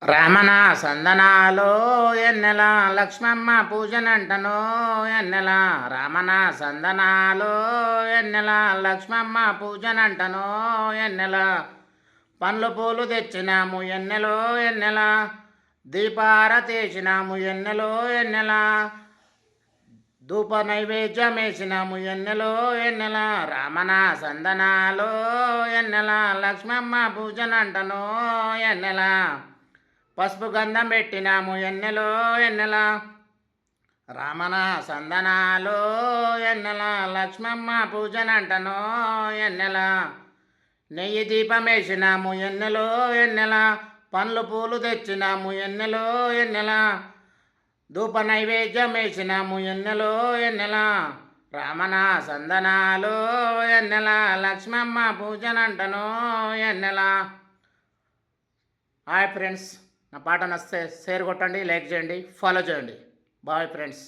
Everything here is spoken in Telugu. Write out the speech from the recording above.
రామన సందనాలో ఎన్నెల లక్ష్మమ్మ పూజనంటనో ఎన్నెల రామన సందనాలో ఎన్నెల లక్ష్మమ్మ పూజనంటనో ఎన్నెల పండ్లు పూలు తెచ్చినాము ఎన్నెలో ఎన్నెల దీపారతేసినాము ఎన్నెలో ఎన్నెల ధూప నైవేద్యం వేసినాము ఎన్నెలో ఎన్నెల రామన సందనాలో ఎన్నెల లక్ష్మమ్మ పూజనంటనో ఎన్నెల పసుపు గంధం పెట్టినాము ఎన్నెలో ఎన్నెల రామన సందనాలో ఎన్నెల లక్ష్మమ్మ పూజనంటనో ఎన్నెల నెయ్యి దీపం వేసినాము ఎన్నెలో ఎన్నెల పండ్లు పూలు తెచ్చినాము ఎన్నెలో ఎన్నెల ధూప నైవేద్యం వేసినాము ఎన్నెలో ఎన్నెల రామన సందనాలో ఎన్నెల లక్ష్మమ్మ పూజనంటనో ఎన్నెల. హాయ్ ఫ్రెండ్స్, నా పాట నచ్చితే షేర్ కొట్టండి, లైక్ చేయండి, ఫాలో చేయండి. Bye friends.